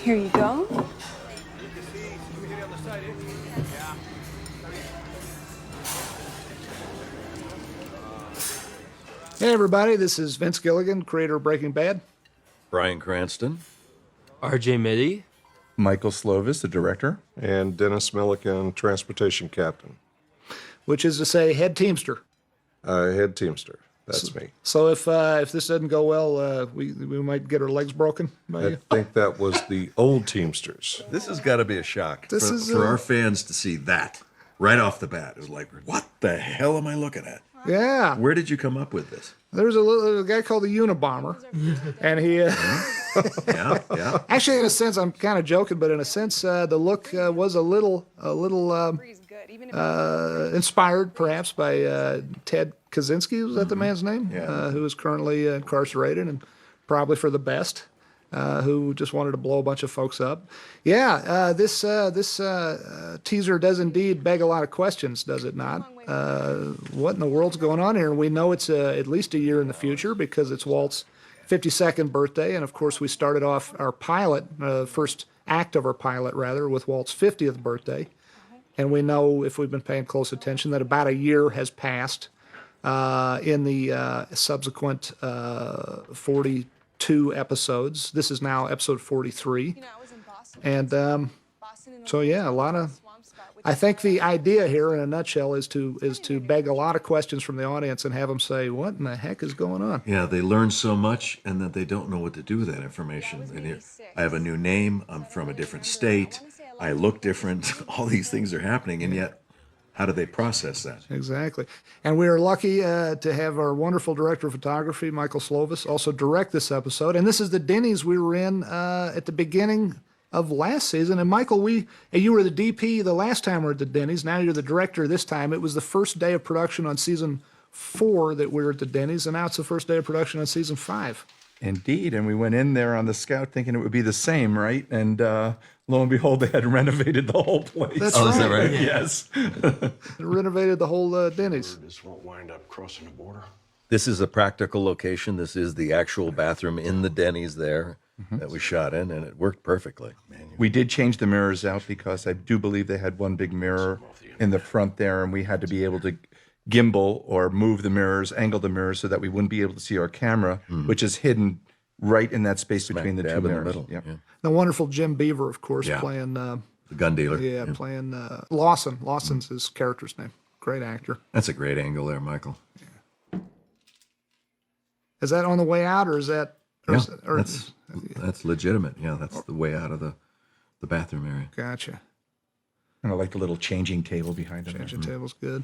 Here you go. Hey everybody, this is Vince Gilligan, creator of Breaking Bad. Bryan Cranston. RJ Mitte. Michael Slovis, the director. And Dennis Milliken, transportation captain. Which is to say, head teamster. Head teamster. That's me. So if this doesn't go well, we might get our legs broken by I you. think that was the old Teamsters. This has got to be a shock This for, is, for our fans to see that right off the bat. It was like, what the hell am I looking at? Yeah. Where did you come up with this? There was a guy called the Unabomber, and he... Yeah. Actually, in a sense, I'm kind of joking, but in a sense, the look was a little inspired, perhaps, by Ted Kaczynski. Was that the man's name? Yeah. Who is currently incarcerated, and probably for the best. Who just wanted to blow a bunch of folks up. Yeah, this teaser does indeed beg a lot of questions, does it not? What in the world's going on here? And we know it's at least a year in the future because it's Walt's 52nd birthday, and of course we started off our pilot, first act of our pilot rather, with Walt's 50th birthday. And we know, if we've been paying close attention, that about a year has passed in the subsequent 42 episodes. This is now episode 43. And so yeah, a lot of... I think the idea here, in a nutshell, is to beg a lot of questions from the audience and have them say, "What in the heck is going on?" Yeah, they learn so much, and that they don't know what to do with that information. And I have a new name. I'm from a different state. I look different. All these things are happening, and yet, how do they process that? Exactly. And we are lucky to have our wonderful director of photography, Michael Slovis, also direct this episode. And this is the Denny's we were in at the beginning of last season. And Michael, you were the DP the last time we were at the Denny's. Now you're the director this time. It was the first day of production on season 4 that we were at the Denny's, and now it's the first day of production on season 5. Indeed, and we went in there on the scout thinking it would be the same, right? And lo and behold, they had renovated the whole place. That's right. Is that right? Yes. They renovated the whole Denny's. This won't wind up crossing the border. This is a practical location. This is the actual bathroom in the Denny's there that we shot in, and it worked perfectly. We did change the mirrors out because I do believe they had one big mirror in the front there, and we had to be able to gimbal or move the mirrors, angle the mirrors so that we wouldn't be able to see our camera, which is hidden right in that space between the two Dab in the mirrors. middle. Yep. Yeah. The wonderful Jim Beaver, of course, Yeah. playing... The gun dealer. playing Lawson. Lawson's his character's name. Great actor. That's a great angle there, Michael. Is that on the way out, or is that... Or Yeah, is it- or- that's legitimate. Yeah, that's the way out of the bathroom area. Gotcha. And I like the little changing table behind them. Changing table's good.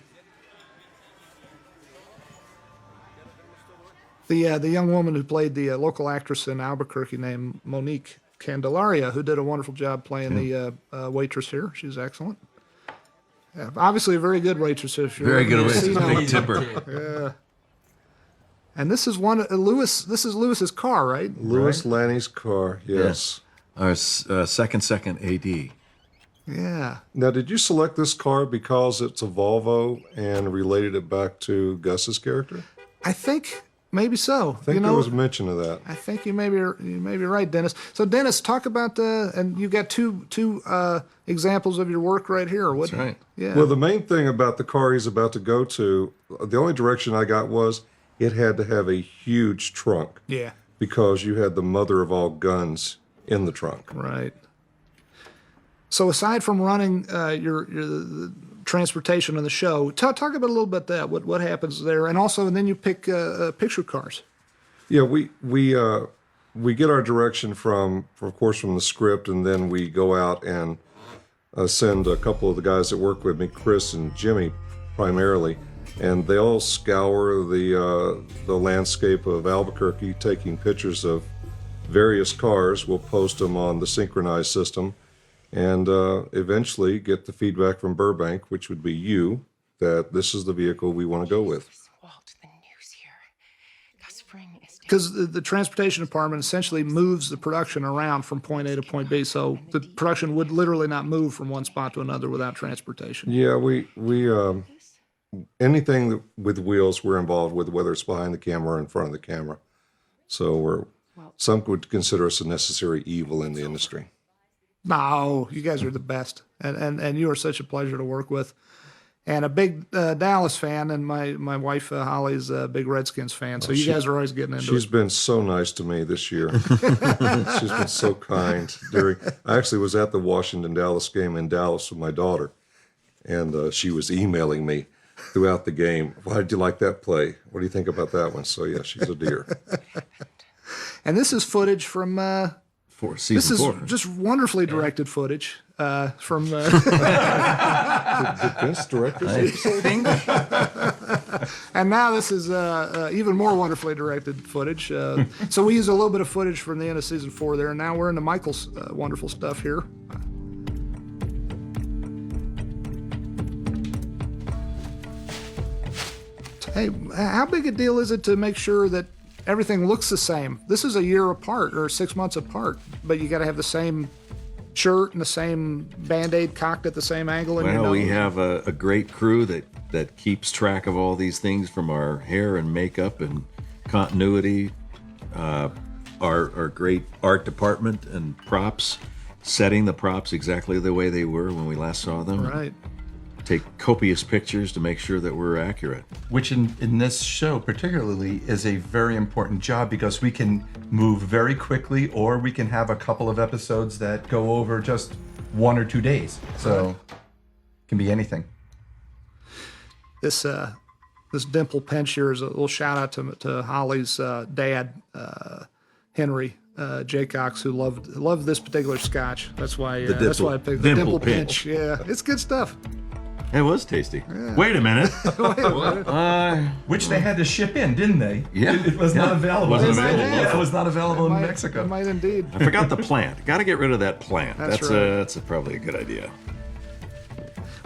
The young woman who played the local actress in Albuquerque named Monique Candelaria, who did a wonderful job playing the waitress here. She's excellent. Yeah, obviously a very good waitress. If you're Very good ever waitress. seen her. Big tipper. Yeah. And this is one Lewis. This is Lewis's car, right? Louis Lanny's car, yes. Our second AD. Yeah. Now, did you select this car because it's a Volvo and related it back to Gus's character? I think maybe so. I think there was mention of that. I think you may be right, Dennis. So, Dennis, talk about and you've got two examples of your work right here. What, That's right. Yeah. Well, the main thing about the car he's about to go to, the only direction I got was it had to have a huge trunk. Yeah. Because you had the mother of all guns in the trunk. Right. So, aside from running the transportation on the show, talk about a little bit that what happens there, and also, and then you pick picture cars. Yeah, we get our direction from the script, and then we go out and send a couple of the guys that work with me, Chris and Jimmy, primarily, and they all scour the landscape of Albuquerque, taking pictures of various cars. We'll post them on the synchronized system, and eventually get the feedback from Burbank, which would be you, that this is the vehicle we want to go with. Walt, the news here. Spring is... Because the transportation department essentially moves the production around from point A to point B, so the production would literally not move from one spot to another without transportation. Yeah, we anything with wheels we're involved with, whether it's behind the camera or in front of the camera. So some would consider us a necessary evil in the industry. No, you guys are the best, and you are such a pleasure to work with. And a big Dallas fan, and my wife Holly's a big Redskins fan. So you guys are always getting into She's it. been so nice to me this year. She's been so kind. I actually was at the Washington-Dallas game in Dallas with my daughter, and she was emailing me throughout the game. Why did you like that play? What do you think about that one? So yeah, she's a dear. And this is footage from. This is 4. just wonderfully directed footage from. Did Vince direct this episode? And now this is even more wonderfully directed footage. So we use a little bit of footage from the end of season 4 there, and now we're into Michael's wonderful stuff here. Hey, how big a deal is it to make sure that everything looks the same? This is a year apart or 6 months apart, but you got to have the same shirt and the same Band-Aid cocked at the same angle. Well, we have a great crew that keeps track of all these things, from our hair and makeup and continuity, our great art department and props, setting the props exactly the way they were when we last saw them. Right. Take copious pictures to make sure that we're accurate. Which in this show particularly is a very important job, because we can move very quickly, or we can have a couple of episodes that go over just 1 or 2 days. So it can be anything. This dimple pinch here is a little shout out to Holly's dad, Henry Jaycox, who loved this particular scotch. That's why I picked the dimple pinch. Yeah, it's good stuff. It was tasty. Yeah. Wait a minute. Which they had to ship in, didn't they? Yeah. It was not available. Wasn't available. It was not available in Mexico. It might indeed. I forgot the plant. Got to get rid of that plant. That's right. That's probably a good idea.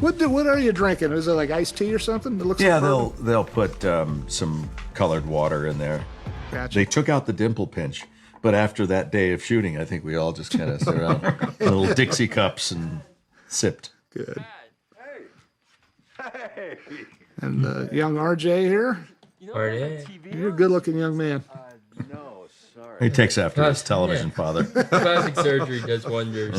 What are you drinking? Is it like iced tea or something? It looks Yeah, like they'll put some colored water in there. Gotcha. They took out the dimple pinch, but after that day of shooting, I think we all just kind of sat around little Dixie cups and sipped. Good. And young RJ here. RJ. You're a good-looking young man. He takes after his television father. Plastic surgery does wonders.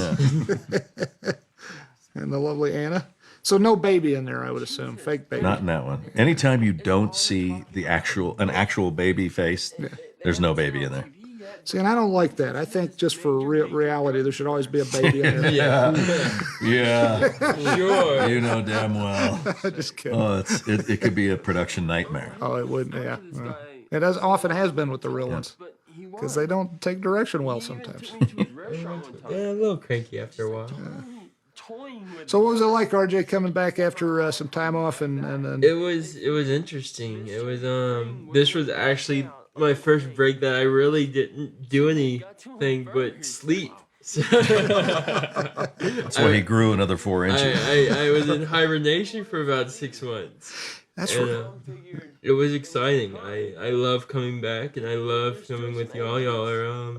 And the lovely Anna. So no baby in there, I would assume. Fake baby. Not in that one. Anytime you don't see an actual baby face, there's no baby in there. See, and I don't like that. I think just for reality, there should always be a baby in there. Yeah. Sure. You know damn well. Just kidding. Oh, it could be a production nightmare. Oh, it wouldn't. Yeah. It often has been with the real ones, because they don't take direction well sometimes. Yeah, a little cranky after a while. So what was it like, RJ, coming back after some time off and It was interesting. It was this was actually my first break that I really didn't do anything but sleep. That's why he grew another 4 inches. I was in hibernation for about 6 months. That's right. It was exciting. I love coming back, and I love filming with y'all. Y'all are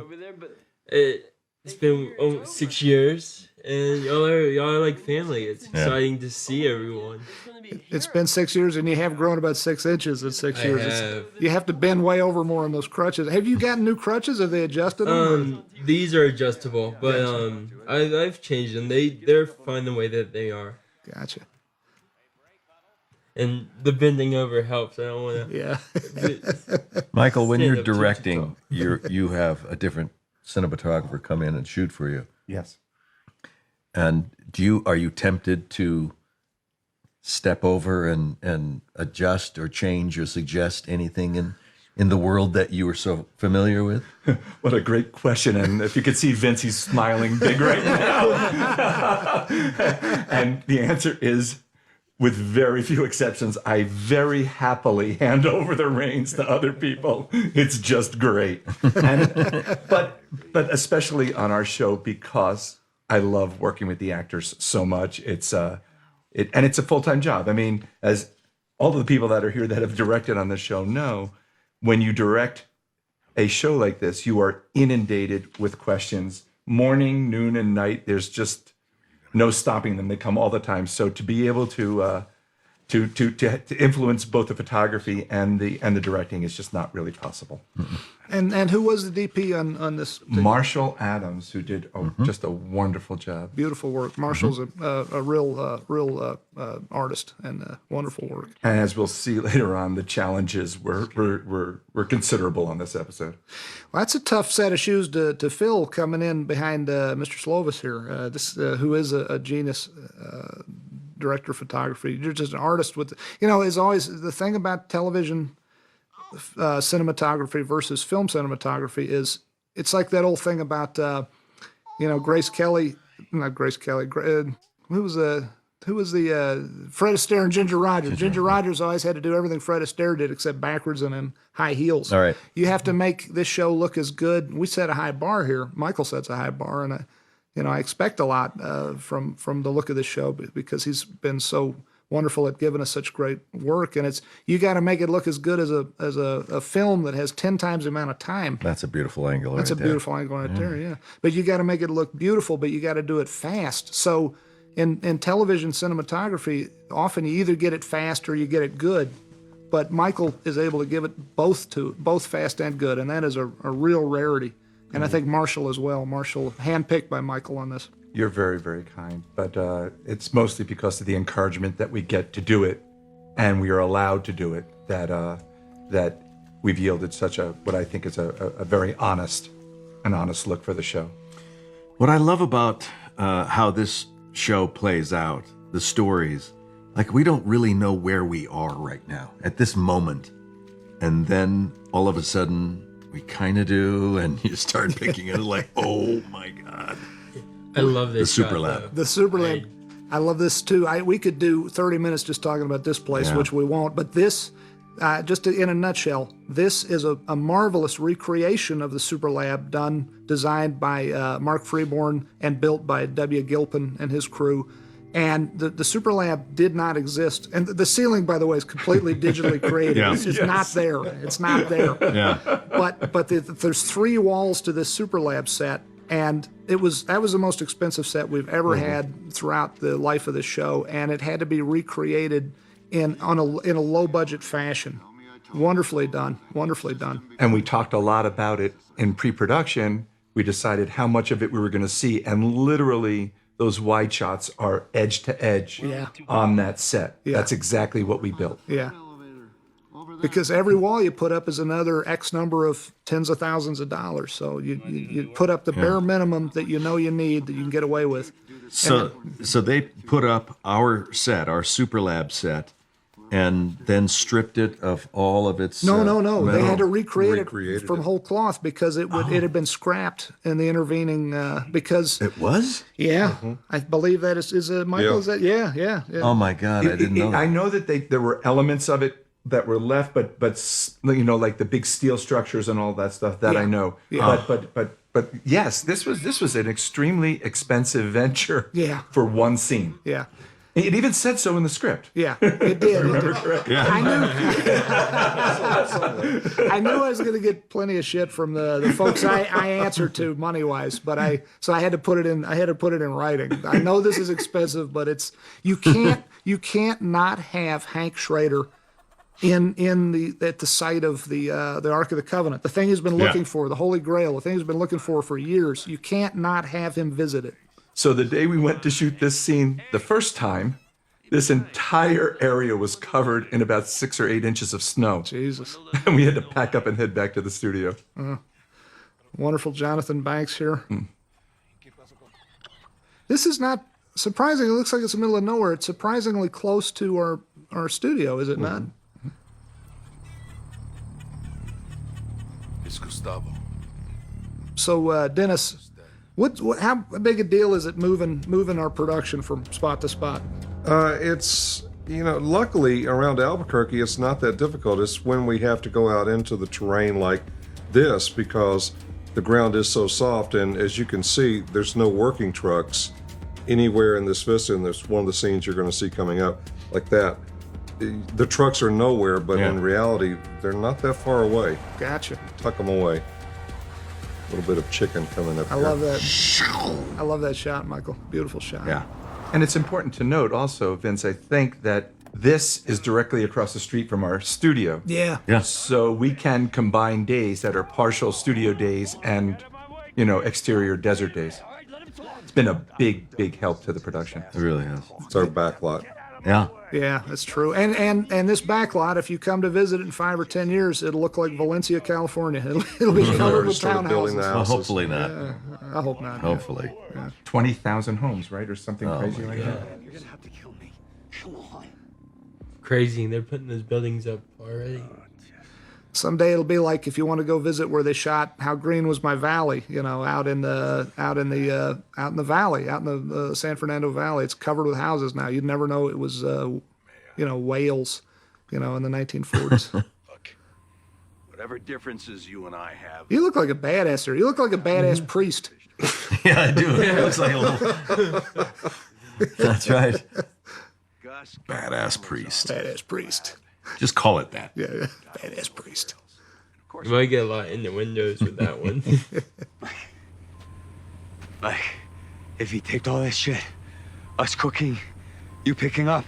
it's been almost 6 years, and y'all are like family. It's exciting to see everyone. It's been 6 years, and you have grown about 6 inches in 6 years. You have to bend way over more on those crutches. Have you gotten new crutches? Have they adjusted them? These are adjustable, but I've changed them. They're fine the way that they are. Gotcha. And the bending over helps. I don't want to. Yeah. Michael, when Stand you're up 2 feet directing, you have a different cinematographer come in and shoot for you. Yes. And are you tempted to step over and adjust or change or suggest anything in the world that you were so familiar with? What a great question. And if you could see Vince, he's smiling big right now. And the answer is, with very few exceptions, I very happily hand over the reins to other people. It's just great. But especially on our show, because I love working with the actors so much. It's a full-time job. I mean, as all of the people that are here that have directed on this show know, when you direct a show like this, you are inundated with questions. Morning, noon, and night, there's just no stopping them. They come all the time. So to be able to to influence both the photography and the directing is just not really possible. And who was the DP on this? Marshall Adams, who did just a wonderful job. Beautiful work. Marshall's a real artist and wonderful work. And as we'll see later on, the challenges were considerable on this episode. Well, that's a tough set of shoes to fill coming in behind Mr. Slovis here. This who is a genius director of photography. You're just an artist with, is always the thing about television cinematography versus film cinematography is it's like that old thing about Grace Kelly, not Grace Kelly. Who was the Fred Astaire and Ginger Rogers. Ginger Rogers always had to do everything Fred Astaire did except backwards and in high heels. All right. You have to make this show look as good. We set a high bar here. Michael sets a high bar, and I expect a lot from the look of this show because he's been so wonderful at giving us such great work. And you got to make it look as good as a film that has 10 times the amount of time. That's a beautiful angle. That's a beautiful angle right there, yeah. But you got to make it look beautiful, but you got to do it fast. So in television cinematography, often you either get it fast or you get it good. But Michael is able to give it both fast and good, and that is a real rarity. And I think Marshall as well. Marshall, handpicked by Michael on this. You're very, very kind. But it's mostly because of the encouragement that we get to do it, and we are allowed to do it, that we've yielded such what I think is a very honest look for the show. What I love about how this show plays out, the stories, like we don't really know where we are right now at this moment. And then all of a sudden we kind of do, and you start picking it like, oh my God. I love this. The superlab. The superlab. I love this too. We could do 30 minutes just talking about this place, which we won't. But this, just in a nutshell, this is a marvelous recreation of the superlab designed by Mark Freeborn and built by W. Gilpin and his crew. And the superlab did not exist. And the ceiling, by the way, is completely digitally created. Yeah. It's not there. It's not there. Yeah. But there's 3 walls to this superlab set. And that was the most expensive set we've ever had throughout the life of the show, and it had to be recreated in a low budget fashion. Wonderfully done, wonderfully done. And we talked a lot about it in pre-production. We decided how much of it we were going to see, and literally those wide shots are edge to edge on that set. Yeah. That's exactly what we built. Yeah. Because every wall you put up is another X number of tens of thousands of dollars. So you put up the bare minimum that you need that you can get away with. So they put up our superlab set, and then stripped it of all of its. No. metal. They had to recreate Recreated it from whole cloth because it had been scrapped in the intervening. Because It was? I believe that is Michael. Yeah. Is that yeah. Oh my God, I didn't know that. I know that there were elements of it that were left, but like the big steel structures and all that stuff that I know. Yeah. But yes, this was an extremely expensive venture. Yeah. For one scene. Yeah. It even said so in the script. Yeah, it did. Yeah. I knew I was going to get plenty of shit from the folks I answer to money wise, but I had to put it in. I had to put it in writing. I know this is expensive, but you can't not have Hank Schrader at the site of the Ark of the Covenant, the thing he's been looking for, the Holy Grail, the thing he's been looking for years. You can't not have him visit it. So the day we went to shoot this scene the first time, this entire area was covered in about 6 or 8 inches of snow. Jesus. And we had to pack up and head back to the studio. Wonderful Jonathan Banks here. This is not surprising. It looks like it's in the middle of nowhere. It's surprisingly close to our studio, is it not? It's Gustavo. So, Dennis, how big a deal is it moving our production from spot to spot? It's, luckily around Albuquerque, it's not that difficult. It's when we have to go out into the terrain like this because the ground is so soft. And as you can see, there's no working trucks anywhere in this vista. And there's one of the scenes you're going to see coming up like that. The trucks are nowhere, but in reality, they're not that far away. Gotcha. Tuck them away. A little bit of chicken coming up I here. love that. I love that shot, Michael. Beautiful shot. Yeah. And it's important to note also, Vince, I think that This is directly across the street from our studio. Yeah. Yeah. So we can combine days that are partial studio days and, exterior desert days. It's been a big help to the production. It really is. It's our back lot. Yeah. Yeah, that's true. And this back lot, if you come to visit it in 5 or 10 years, it'll look like Valencia, California. It'll be covered Already with started building the townhouses. Well, houses. hopefully not. I hope not. Hopefully. 20,000 homes, right? Or something crazy like that. Crazy. They're putting those buildings up already. Someday it'll be like if you want to go visit where they shot How Green Was My Valley, out in the valley, out in the San Fernando Valley. It's covered with houses now. You'd never know it was, Wales, in the 1940s. Look, whatever differences you and I have, You look like a badass here. You look like a badass priest. Yeah, I do. It looks like a little. That's right. Gus, Badass priest. Badass priest. Just call it that. Yeah, badass priest. You might get a lot in the windows with that one. Like, if he taped all this shit, us cooking, you picking up.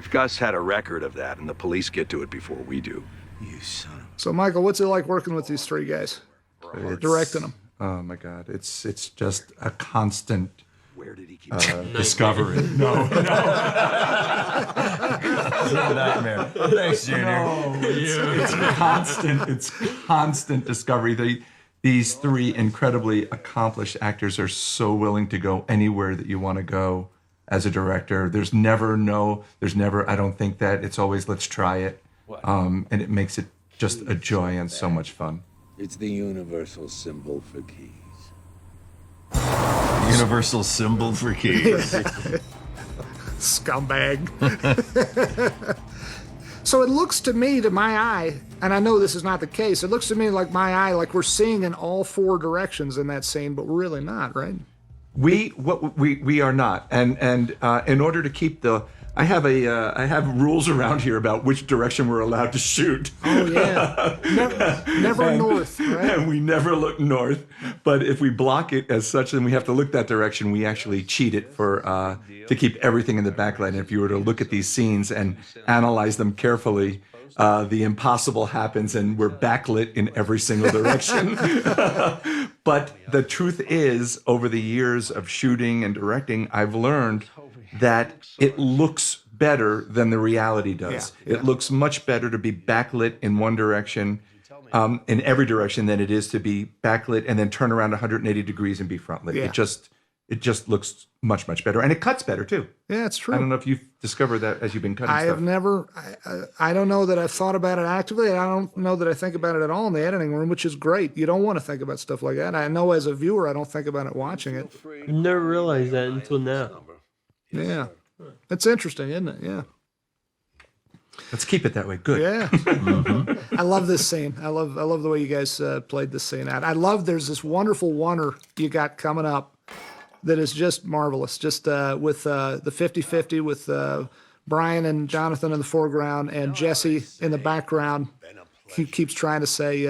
if Gus had a record of that and the police get to it before we do. You son of So, Michael, what's it like working with these three guys? Directing them. Oh my God, it's just a constant Where did he keep discovery. No, Nightmare. Thanks, Junior. it's constant discovery. These three incredibly accomplished actors are so willing to go anywhere that you want to go as a director. There's never, I don't think that. It's always, let's try it. And it makes it just a joy and so much fun. It's the universal symbol for keys. Universal symbol for keys. Scumbag. So it looks to me, to my eye, and I know this is not the case, it looks to me like my eye, like we're seeing in all four directions in that scene, but we're really not, right? We are not, and in order to keep I have rules around here about which direction we're allowed to shoot. Oh yeah, never north, right? And we never look north. But if we block it as such, then we have to look that direction. We actually cheat it for to keep everything in the backlight. And if you were to look at these scenes and analyze them carefully, the impossible happens, and we're backlit in every single direction. But the truth is, over the years of shooting and directing, I've learned that it looks better than the reality does. Yeah. It looks much better to be backlit in one direction, in every direction, than it is to be backlit and then turn around 180 degrees and be front lit. Yeah. It just looks much better, and it cuts better too. Yeah, it's true. I don't know if you've discovered that as you've been cutting I stuff. have never, I don't know that I've thought about it actively. I don't know that I think about it at all in the editing room, which is great. You don't want to think about stuff like that. I know as a viewer, I don't think about it watching it. I never realized that until now. Yeah. It's interesting, isn't it? Yeah. Let's keep it that way. Good. Yeah. I love this scene. I love the way you guys played this scene out. I love there's this wonderful oneer you got coming up that is just marvelous. Just with the 50-50 with Bryan and Jonathan in the foreground and Jesse in the background. He keeps trying to say,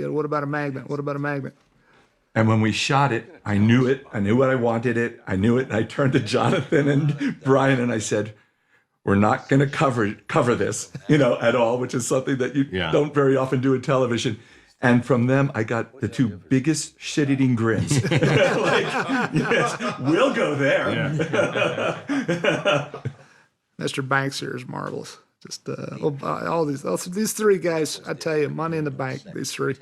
what about a magnet? What about a magnet? And when we shot it, I knew it. I knew what I wanted it. I knew it. And I turned to Jonathan and Bryan and I said, we're not going to cover this, at all, which is something that you don't very often do in television. And from them, I got the two biggest shit-eating grins. Yes, we'll go there. Mr. Banks here is marvelous. Just all these three guys, I tell you, money in the bank, these three.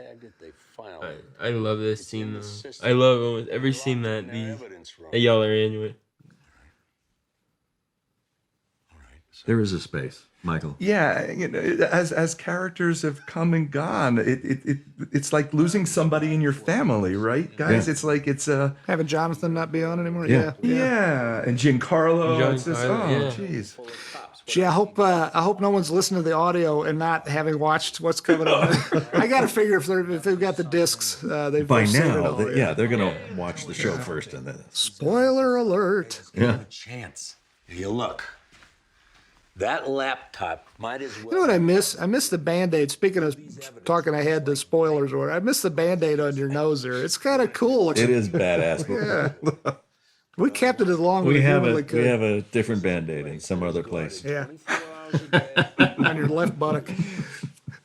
I love this scene though. I love almost every scene that y'all are in with. There is a space, Michael. Yeah, as characters have come and gone, it's like losing somebody in your family, right, guys? Yeah. It's like Having Jonathan not be on anymore? Yeah. yeah, and Giancarlo. It's just, Giancarlo, jeez. Gee, I hope no one's listening to the audio and not having watched what's coming up. I got to figure if they've got the discs, they've By seen it now, all, they're going to watch the show first and then. Spoiler alert. Yeah. chance. You look. That laptop might as well. You know what I miss? I miss the Band-Aid. Speaking of talking ahead to spoilers, or I miss the Band-Aid on your nose there. It's kind of cool. It is badass. Yeah. We kept it as long as We have humanly could. a different Band-Aid in some other place. Yeah. on your left buttock.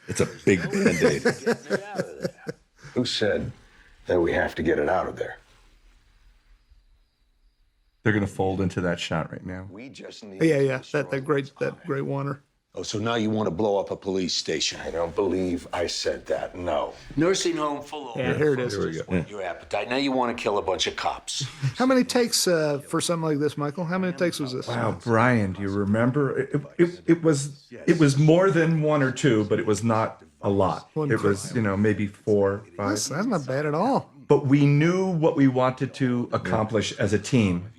It's a big Band-Aid. Who said that we have to get it out of there? They're going to fold into that shot right now. We just need Yeah. That great oneer. Oh, so now you want to blow up a police station? I don't believe I said that, no. Nursing home full of Yeah, here it is. Here we go. your appetite. Now you want to kill a bunch of cops. How many takes for something like this, Michael? How many takes was this? Wow, Bryan, do you remember? It was more than one or two, but it was not a lot. It was, maybe 4, 5. That's not bad at all. But we knew what we wanted to accomplish as a team,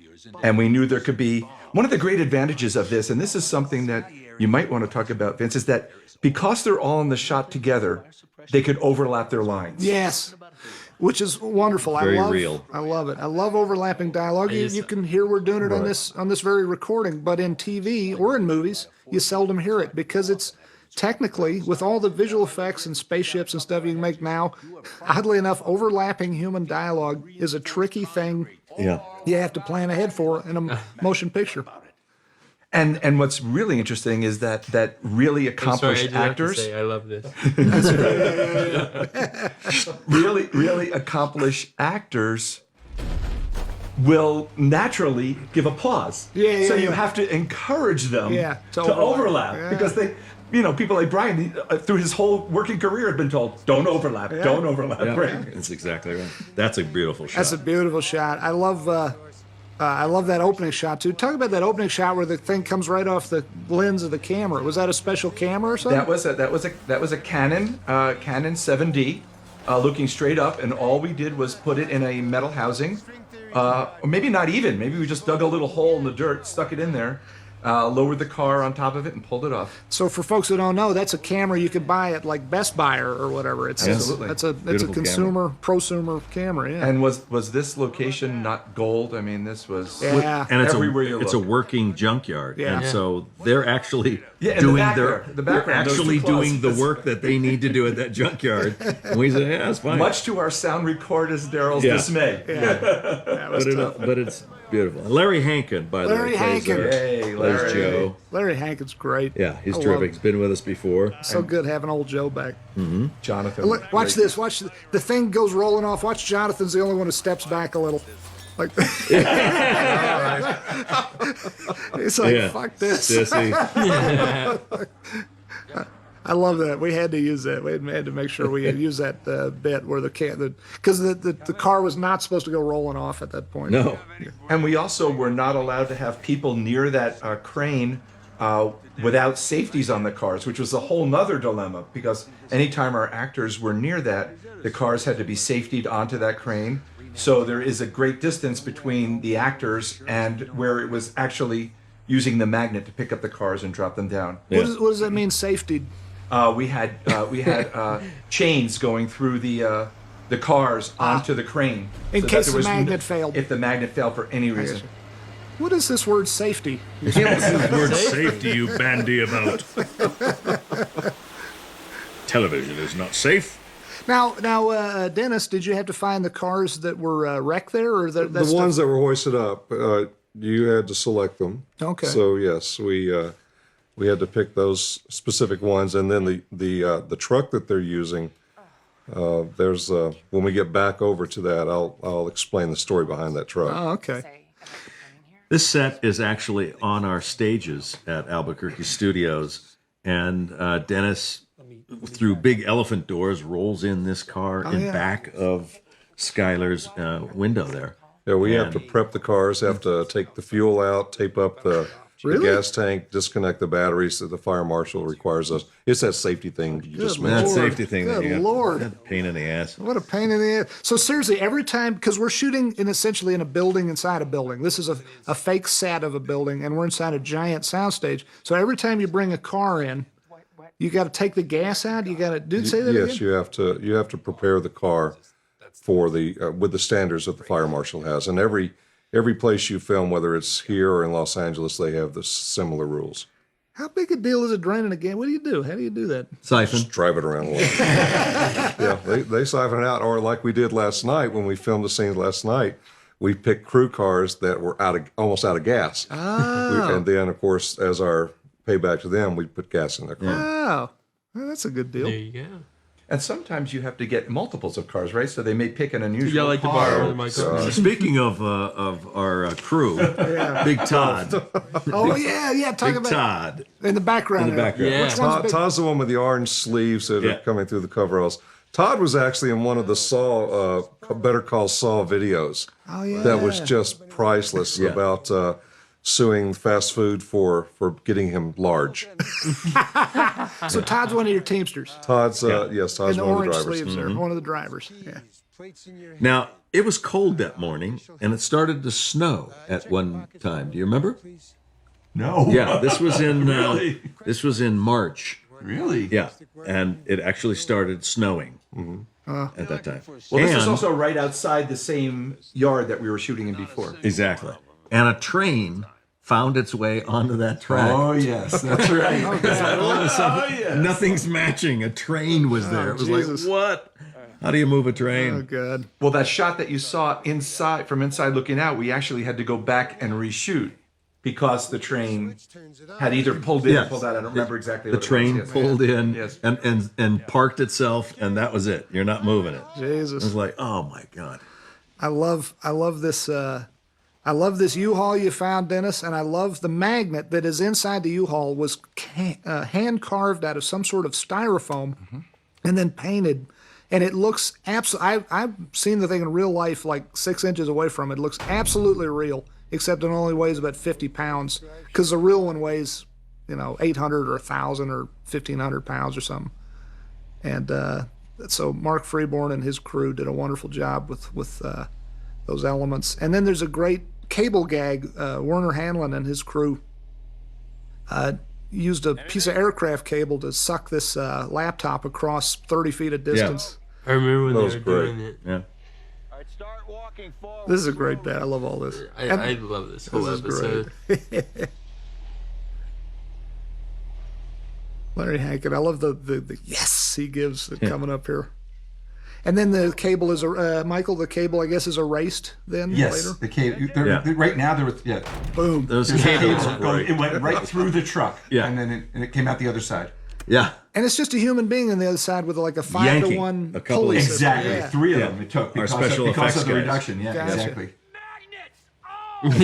and we knew there could be one of the great advantages of this, and this is something that you might want to talk about, Vince, is that because they're all in the shot together, they could overlap their lines. Yes, which is wonderful. Very I love, real. I love it. I love overlapping dialogue. You can hear we're doing it on this very recording, but in TV or in movies, you seldom hear it because it's technically, with all the visual effects and spaceships and stuff you can make now, oddly enough, overlapping human dialogue is a tricky thing. Yeah. You have to plan ahead for in a motion picture. And what's really interesting is that really accomplished actors, I love this. really accomplished actors will naturally give applause. Yeah, so yeah. you have to encourage them to to overlap. overlap Yeah. because they, people like Bryan, through his whole working career, have been told, don't overlap, don't overlap. Yeah, Right. that's exactly right. That's a beautiful shot. That's a beautiful shot. I love that opening shot too. Talk about that opening shot where the thing comes right off the lens of the camera. Was that a special camera or something? That was a Canon 7D, looking straight up, and all we did was put it in a metal housing, or maybe not even. Maybe we just dug a little hole in the dirt, stuck it in there, lowered the car on top of it, and pulled it off. So for folks who don't know, that's a camera you could buy at like Best Buy or whatever. It's Absolutely. It's a Beautiful consumer prosumer camera. Yeah. And was this location not gold? I mean, this was Yeah. And it's everywhere you it's a look. working junkyard, Yeah. and so they're actually Yeah, in the doing back their there, the background, they're those actually two doing the closets. work that they need to do at that junkyard. And we say, yeah, that's fine. Much to our sound recorder's Daryl's Yeah. dismay. That was tough. but it's beautiful. And Larry Hankin, by the Larry way, plays, Hankin. Hey, plays Larry. Joe. Larry Hankin's great. Yeah, he's I love terrific. him. He's been with us before. So good having old Joe back. Jonathan. Look, watch this. Watch the thing goes rolling off. Watch Jonathan's the only one who steps back a little. Like it's like Yeah. fuck this. Sissy. I love that. We had to use that. We had to make sure we had use that bit where because the car was not supposed to go rolling off at that point. No. And we also were not allowed to have people near that crane without safeties on the cars, which was a whole nother dilemma because anytime our actors were near that, the cars had to be safetied onto that crane. So there is a great distance between the actors and where it was actually using the magnet to pick up the cars and drop them down. Yeah. What does that mean? Safety. We had chains going through the cars onto the crane In that case there the was magnet failed. If the magnet failed for any reason. What is this word safety? Word safety you bandy about. Television is not safe. Now, Dennis, did you have to find the cars that were wrecked there, or The ones that were hoisted up, you had to select them. Okay. So yes, we had to pick those specific ones, and then the truck that they're using. There's when we get back over to that, I'll explain the story behind that truck. Oh, okay. This set is actually on our stages at Albuquerque Studios, and Dennis, through big elephant doors, rolls in this car in back of Skylar's window there. Yeah, we have to prep the cars, have to take the fuel out, tape up the gas tank, disconnect the batteries that the fire marshal requires us. It's that safety thing you just That mentioned. safety thing. Good that you got, Lord. that pain in the ass. What a pain in the ass. So seriously, every time, because we're shooting essentially in a building inside a building. This is a fake set of a building, and we're inside a giant soundstage. So every time you bring a car in, you got to take the gas out. You got to say that Yes, again? you have to prepare the car for the with the standards that the fire marshal has, and every place you film, whether it's here or in Los Angeles, they have the similar rules. How big a deal is it draining a gas? What do you do? How do you do that? Siphon. Just drive it around a lot. Yeah, they siphon it out, or like we did last night when we filmed the scenes last night. We picked crew cars that were almost out of gas. Oh. And then, of course, as our pay back to them, we'd put gas in their car. Oh, well, that's a good deal. There you go. And sometimes you have to get multiples of cars, right? So they may pick an unusual Yeah, like to car. borrow my car. Speaking of our crew, Big Todd. Oh yeah, talk Big about Todd. in the background. In the there. background. Yeah. Which one's big? Todd's the one with the orange sleeves that Yeah. are coming through the coveralls. Todd was actually in one of the Saw, Better Call Saul videos. Oh yeah. That was just priceless Yeah. about suing fast food for getting him large. So Todd's one of your Teamsters. Todd's, yes, Todd's In the one of the orange drivers. sleeves there, one of the drivers. Yeah. Now, it was cold that morning, and it started to snow at one time. Do you remember? No. Yeah, this was in this was in March. Really? Yeah, and it actually stared snowing at that time. Well, this And- is also right outside the same yard that we were shooting in before. exactly. And a train found its way onto that track. Oh, yes, that's right. All of a sudden, nothing's matching. A train was there. It was Jesus. like, what? How do you move a train? Oh god. Well, that shot that you saw inside, from inside looking out, we actually had to go back and reshoot because the train had either pulled in or Yes. pulled out. I don't remember exactly The what train it was. Yes. pulled in Yes. and parked itself, and that was it. You're not moving it. It Jesus. was like, oh my God. I love this I love this U-Haul you found, Dennis, and I love the magnet that is inside the U-Haul was hand carved out of some sort of styrofoam and then painted. And it looks I've seen the thing in real life like 6 inches away from it. It looks absolutely real, except it only weighs about 50 pounds because the real one weighs, 800 or 1,000 or 1,500 pounds or something. And so Mark Freeborn and his crew did a wonderful job with those elements. And then there's a great cable gag. Werner Hanlon and his crew used a piece of aircraft cable to suck this laptop across 30 feet of distance. I remember when That they was were great. doing it. Yeah. This is a great bit. I love all this. I love this whole This is episode. great. Larry Hankin. I love the yes he gives coming up here. And then the cable is Michael. The cable, I guess, is erased. Then Yes, later. the cable. Yeah. Right now, there was Boom. Those there's a cables. cable going- it went right through the truck. Yeah. and then it came out the other side. Yeah. And it's just a human being on the other side with like a 5-to-1 a couple pulley of- system. Exactly, Yeah. 3 of Yeah. them it took Our because, special because effects of the guys. reduction. Yeah, Gotcha. exactly. Magnets.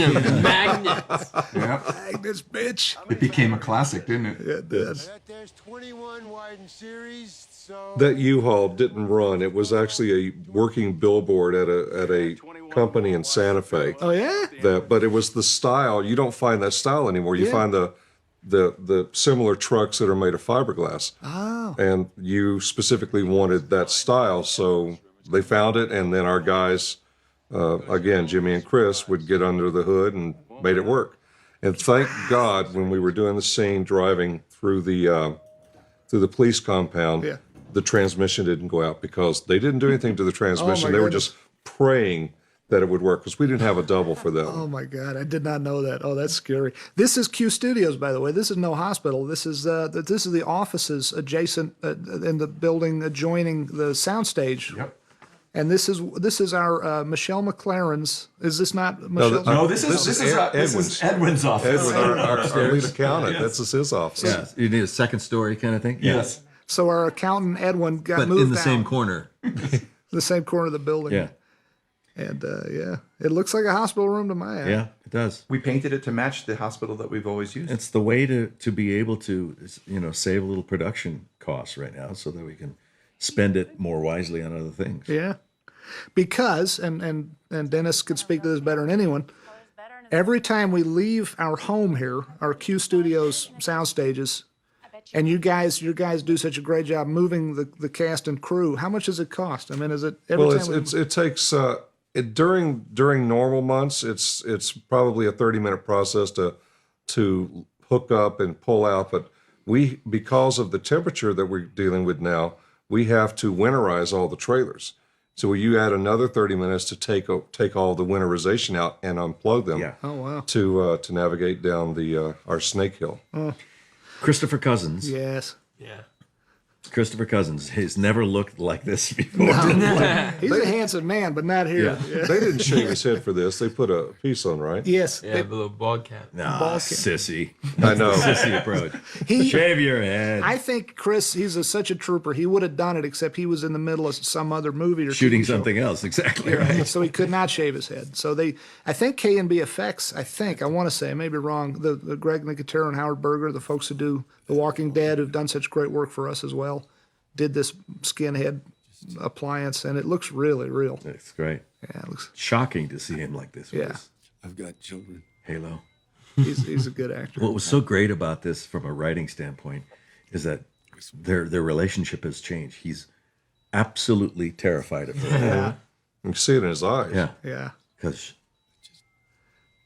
Yeah, Magnets, bitch. it became a classic, didn't it? Yeah, it did. There's 21 wide in series, so That U-Haul didn't run. It was actually a working billboard at a company in Santa Fe. Oh yeah. But it was the style. You don't find that style anymore. You Yeah. find the similar trucks that are made of fiberglass. Oh. And you specifically wanted that style, so they found it, and then our guys, again, Jimmy and Chris, would get under the hood and made it work. And thank God, when we were doing the scene driving through the police compound, Yeah. the transmission didn't go out because they didn't do anything to the transmission. They were goodness. just praying that it would work because we didn't have a double for that. Oh my God, I did not know that. Oh, that's scary. This is Q Studios, by the way. This is no hospital. This is the offices adjacent in the building adjoining the soundstage. Yep. And this is our Michelle McLaren's. Is this not Michelle's? No, this is Edwin's office. Edwin, our lead accountant, this is his office. Yeah. You need a second story kind of thing? Yes. So our accountant Edwin got But moved in the out, same corner. the same corner of the building. Yeah. And yeah, it looks like a hospital room to my eye. Yeah, it does. We painted it to match the hospital that we've always used. It's the way to be able to, save a little production costs right now so that we can spend it more wisely on other things. Yeah. Because, and Dennis could speak to this better than anyone, every time we leave our home here, our Q Studios sound stages, and you guys do such a great job moving the cast and crew, how much does it cost? I mean, is it every Well, time it takes during normal months, it's probably a 30-minute process to hook up and pull out. But because of the temperature that we're dealing with now, we have to winterize all the trailers. So you add another 30 minutes to take all the winterization out and unplug them. Yeah. Oh wow. To navigate down our Snake Hill. Christopher Cousins Yes. Yeah. Christopher Cousins has never looked like this before. He's a handsome man, but not here. Yeah. They didn't shave his head for this. They put a piece on, right? Yes. Yeah, a little bald cap. Nah, sissy. I know. Sissy approach. Shave your head. I think Chris, he's such a trooper. He would have done it, except he was in the middle of some other movie or Shooting TV show. something else. Exactly right. So he could not shave his head. So I think K&B Effects, I want to say, I may be wrong, the Greg Nicotero and Howard Berger, the folks who do The Walking Dead, who've done such great work for us as well, did this skinhead appliance, and it looks really real. It's great. Yeah, it looks shocking to see him like this. Yeah. I've got children. Halo. He's a good actor. What was so great about this from a writing standpoint is that their relationship has changed. He's absolutely terrified of her. Yeah. You can see it in his eyes. Yeah. Yeah. Because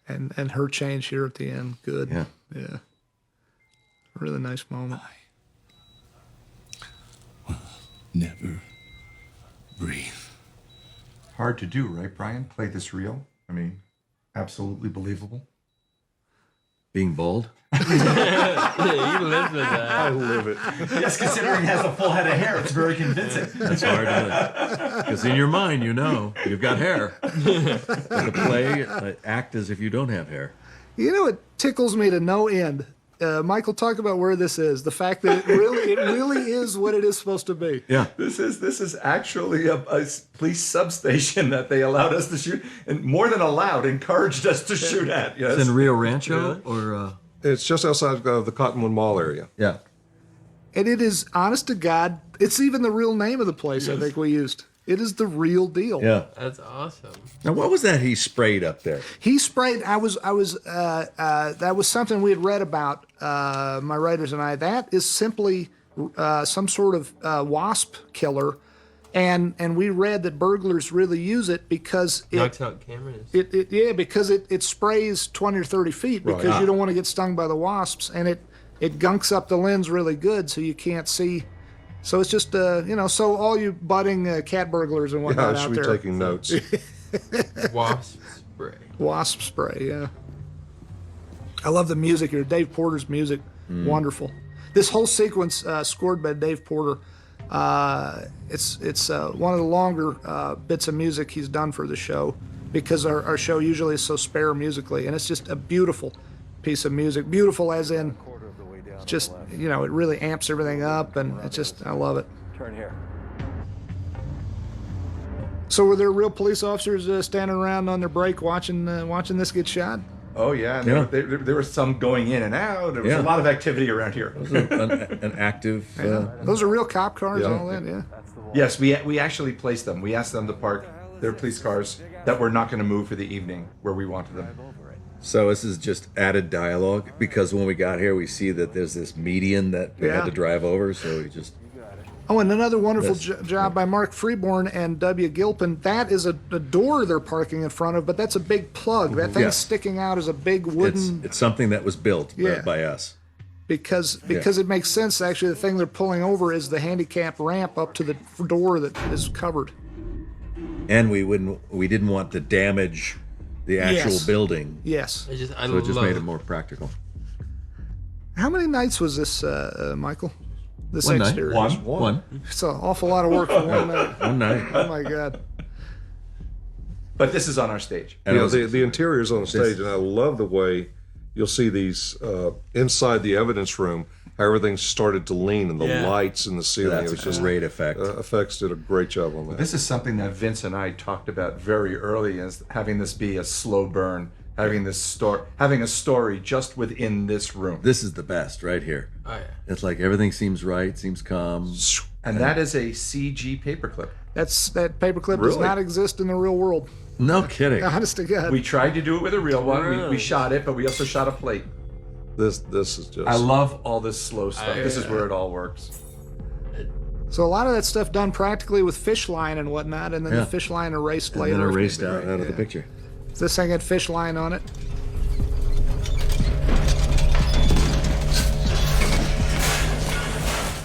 And her change here at the end, good. Yeah. Yeah. Really nice moment. Never breathe. Hard to do, right, Brian? Play this real. I mean, absolutely believable. being bald. You live with that. I live it. Yes, considering he has a full head of hair, it's very convincing. That's hard to because in your mind, you know, you've got hair. But to play, act as if you don't have hair. You know, it tickles me to no end. Michael, talk about where this is. The fact that it really is what it is supposed to be. Yeah. This is actually a police substation that they allowed us to shoot, and more than allowed, encouraged us to shoot at. Yes. It's in Rio Rancho or. It's just outside of the Cottonwood Mall area. Yeah. And it is, honest to God, it's even the real name of the place. I think we used. It is the real deal. Yeah. That's awesome. Now, what was that he sprayed up there? He sprayed. That was something we had read about. My writers and I. That is simply some sort of wasp killer, and we read that burglars really use it because it knocks out cameras. Because it sprays 20 or 30 feet because you don't want to get stung by the wasps, and it gunks up the lens really good so you can't see. So it's just, so all you budding cat burglars and whatnot I out should there. be taking notes. Wasp spray. Wasp spray, yeah. I love the music here. Dave Porter's music, wonderful. This whole sequence scored by Dave Porter. It's one of the longer bits of music he's done for the show because our show usually is so spare musically, and it's just a beautiful piece of music. Beautiful as in just, it really amps everything up, and it's just, I love it. Turn here. So were there real police officers standing around on their break watching this get shot? Oh yeah, and there was some going in and out. There was a lot of activity around here. An active. Those are real cop cars and all that, yeah. Yes, we actually placed them. We asked them to park their police cars that were not going to move for the evening where we wanted them. So this is just added dialogue because when we got here, we see that there's this median that we had to drive over. So we just. Oh, and another wonderful job by Mark Freeborn and W. Gilpin. That is a door they're parking in front of, but that's a big plug. That thing's sticking out as a big wooden. It's something that was built by us. Because it makes sense. Actually, the thing they're pulling over is the handicap ramp up to the door that is covered. And we didn't want to damage the actual building. Yes. So it just made it more practical. How many nights was this, Michael? This one exterior? Night. One. It's an awful lot of work for one night. One night. Oh my God. But this is on our stage. The interior's on the stage, and I love the way you'll see these inside the evidence room, how everything started to lean and the lights in the ceiling. That's it was just great effect. Effects did a great job on that. This is something that Vince and I talked about very early, is having this be a slow burn, having a story just within this room. This is the best right here. Oh yeah. It's like everything seems right, seems calm. And that is a CG paperclip. That paperclip does not exist in the real world. No kidding. Honest to God. We tried to do it with a real one. We shot it, but we also shot a plate. This is just. I love all this slow stuff. This is where it all works. So a lot of that stuff done practically with fish line and whatnot, and then the fish line erased later. And then erased out of the picture. This thing had fish line on it.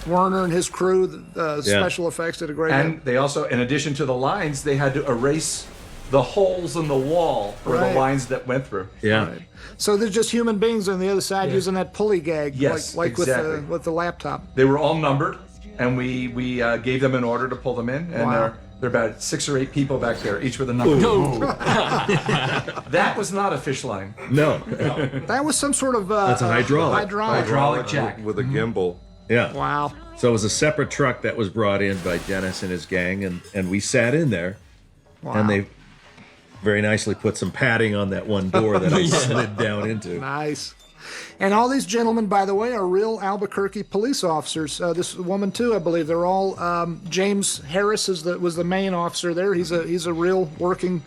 Werner and his crew, special effects did a great job. And they also, in addition to the lines, they had to erase the holes in the wall for the lines that went through. Yeah. Right. So there's just human beings on the other side using that pulley gag, Yes, like exactly. with the laptop. They were all numbered, and we gave them an order to pull them in, and Wow. there are about 6 or 8 people back there, each with a knuckle. That was not a fish line. No. That was some sort of That's a hydraulic. Hydraulic jack. with a gimbal. Yeah. Wow. So it was a separate truck that was brought in by Dennis and his gang, and we sat in there, Wow. and they very nicely put some padding on that one door that I slid down into. Nice. And all these gentlemen, by the way, are real Albuquerque police officers. This woman too, I believe. They're all James Harris was the main officer there. He's a real working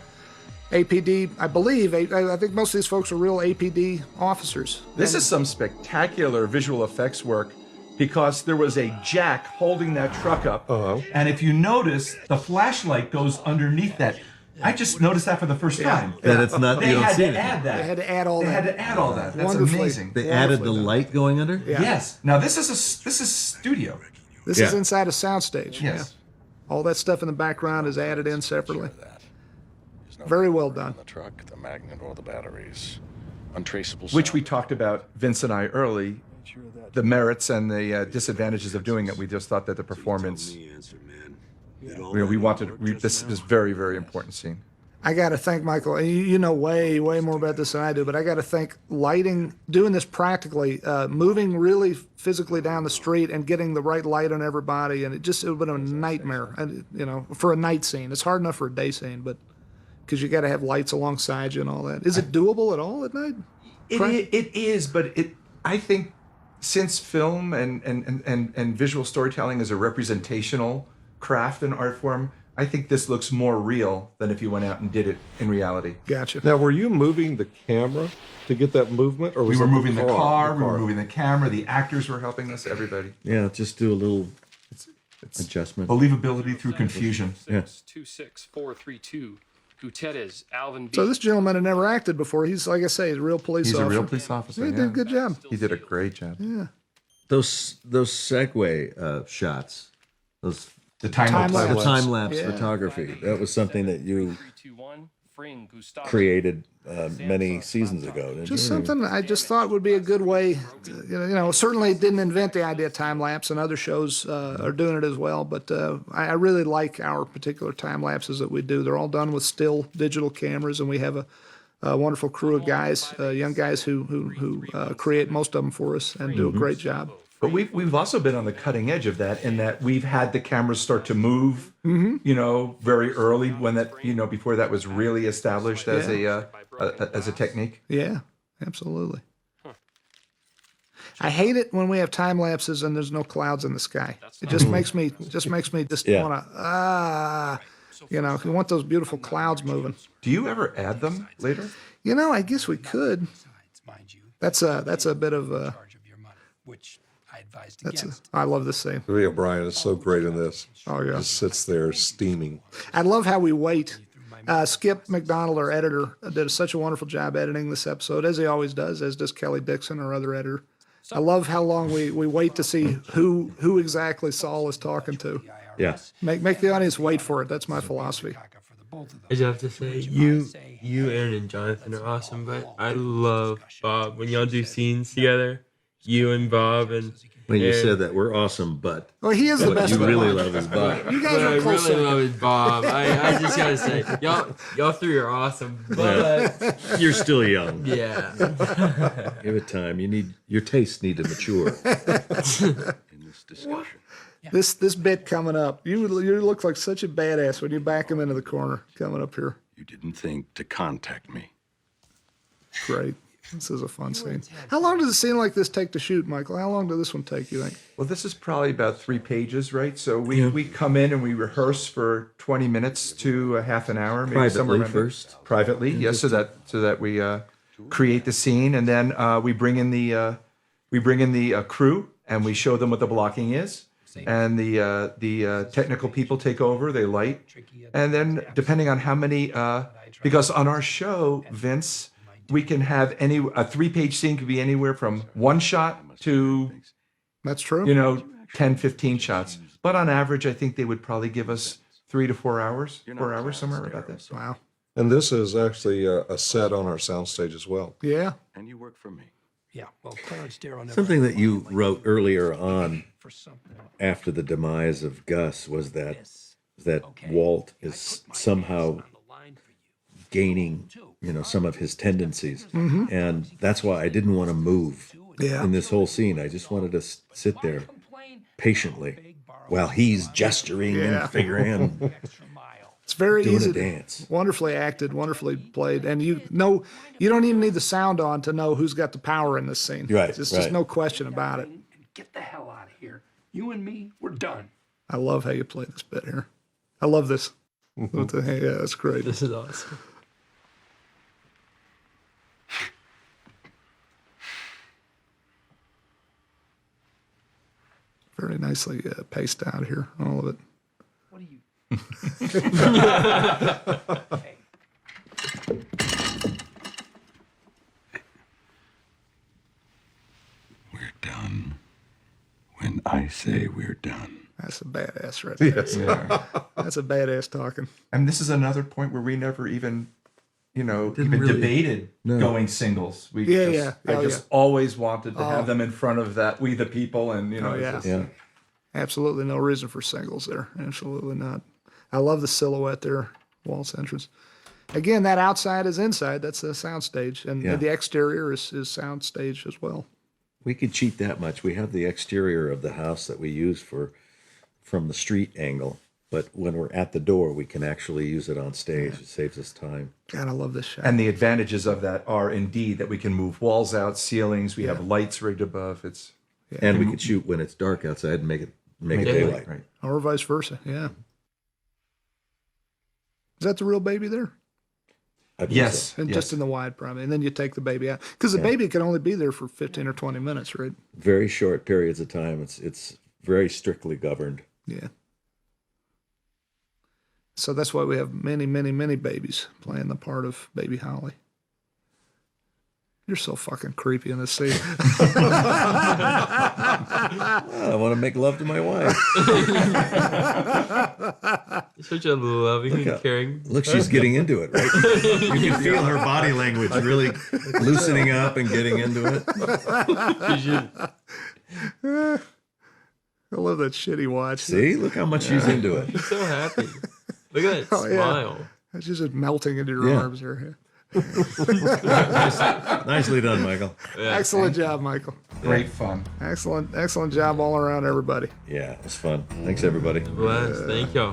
APD, I believe. I think most of these folks are real APD officers. This is some spectacular visual effects work because there was a jack holding that truck up. And if you notice, the flashlight goes underneath that. I just noticed that for the first time. That it's not, They you don't had see to anything. add that. They had to add all They that. had to add all that. That's Wonderfully. amazing. They added the light going under? Yeah. Yes. Now this is studio. This is Yeah. inside a soundstage. Yes. Yeah. All that stuff in the background is added in separately. Very well done. The truck, the magnet, or the batteries. Untraceable. Which we talked about, Vince and I, early. The merits and the disadvantages of doing it. We just thought that the performance. We wanted. This is very, very important scene. I got to thank Michael. And you know way more about this than I do, but I got to thank lighting, doing this practically, moving really physically down the street and getting the right light on everybody. And it would have been a nightmare, for a night scene. It's hard enough for a day scene, but because you got to have lights alongside you and all that. Is it doable at all at night? It is, but I think since film and visual storytelling is a representational craft and art form, I think this looks more real than if you went out and did it in reality. Gotcha. Now, were you moving the camera to get that movement, or was We were it moving the car, we were moving the camera, the actors were helping us, everybody. Yeah, just do a little adjustment. Believability through confusion. Yeah. 26432. Gutierrez, Alvin B. So this gentleman had never acted before. He's, like I say, he's a real police officer. He's a real police officer. He did a good job. He did a great job. Yeah. Those Segway shots, those The time lapse. the time lapse Yeah. photography. That was something that you 321. Fring, Gustavo. created many seasons ago. Didn't Just you? something I just thought would be a good way. Certainly didn't invent the idea of time lapse, and other shows are doing it as well. But I really like our particular time lapses that we do. They're all done with still digital cameras, and we have a wonderful crew of guys, young guys who create most of them for us and do a great job. But we've also been on the cutting edge of that in that we've had the cameras start to move, very early when that, before that was really established as a technique. Yeah, absolutely. I hate it when we have time lapses and there's no clouds in the sky. It just makes me Yeah. want to if you want those beautiful clouds moving. Do you ever add them later? I guess we could. That's a bit of a. I love this scene. Yeah, Bryan is so great in this. Oh yeah. Just sits there steaming. I love how we wait. Skip McDonald, our editor, did such a wonderful job editing this episode, as he always does, as does Kelly Dixon, our other editor. I love how long we wait to see who exactly Saul is talking to. Yeah. Make the audience wait for it. That's my philosophy. I just have to say, you, Aaron, and Jonathan are awesome, but I love Bob. When y'all do scenes together, you and Bob and When you Aaron. said that, we're awesome, but Well, he is the what best. you one. really love is Bob. You guys What are I a close really second. love is Bob. I just gotta say, y'all three are awesome, but You're still young. yeah. Give it time. Your tastes need to mature. In this discussion. This bit coming up, you look like such a badass when you back him into the corner coming up here. You didn't think to contact me. Great. This is a fun scene. How long does a scene like this take to shoot, Michael? How long did this one take, you think? Well, this is probably about 3 pages, right? So we come in and we rehearse for 20 minutes to a half an hour, maybe Privately somewhere around there. first. Privately, yes, so that we create the scene, and then we bring in the crew and we show them what the blocking is, and the technical people take over, they light, and then depending on how many, because on our show, Vince, we can have a 3-page scene could be anywhere from 1 shot to That's true. 10, 15 shots. But on average, I think they would probably give us 3 to 4 hours, 4 hours, somewhere about this. Wow. And this is actually a set on our soundstage as well. Yeah. And you work for me. Yeah, well, Clarence Darrow never Something that you like wrote earlier on for something. after the demise of Gus was that Okay. Walt I is put my somehow ass on the line for you. gaining, some of his tendencies, and that's why I didn't want to move Yeah. in this whole scene. I just wanted to sit there patiently while he's gesturing Yeah. and figuring and It's very doing easy. a dance. Wonderfully acted, wonderfully played, and you don't even need the sound on to know who's got the power in this scene. Right, There's right. just no question about it. And get the hell out of here. You and me, we're done. I love how you play this bit here. I love this. Yeah, that's great. This is awesome. Very nicely paced out here, all of it. What are you? We're done when I say we're done. That's a badass right there. Yes. That's a badass talking. And this is another point where we never even, even really- debated going singles. We Yeah, just, yeah. I Oh, just yeah. always wanted to have them in front of that We the People, and Oh, it's yeah. just- Yeah. Absolutely no reason for singles there. Absolutely not. I love the silhouette there, Walt's entrance. Again, that outside is inside. That's the sound stage. And Yeah. the exterior is sound stage as well. We could cheat that much. We have the exterior of the house that we use from the street angle, but when we're at the door, we can actually use it on stage. It saves us time. God, I love this shot. And the advantages of that are indeed that we can move walls out, ceilings. We have lights rigged above. It's And we could shoot when it's dark outside and make it daylight. right. Or vice versa, yeah. Is that the real baby there? I believe Yes. so. And just in the wide, probably. And then you take the baby out. Because the baby can only be there for 15 or 20 minutes, right? Very short periods of time. It's very strictly governed. Yeah. So that's why we have many, many, many babies playing the part of Baby Holly. You're so fucking creepy in this scene. I want to make love to my wife. You're such a loving and caring. Look, she's getting into it, right? You can feel her body language really loosening up and getting into it. I love that shitty watch. See, look how much she's into it. She's so happy. Look at that smile. It's just melting into your Yeah. arms here. Nicely done, Michael. Excellent job, Michael. Great fun. Excellent job all around, everybody. Yeah, it was fun. Thanks, everybody. Bless. Thank y'all.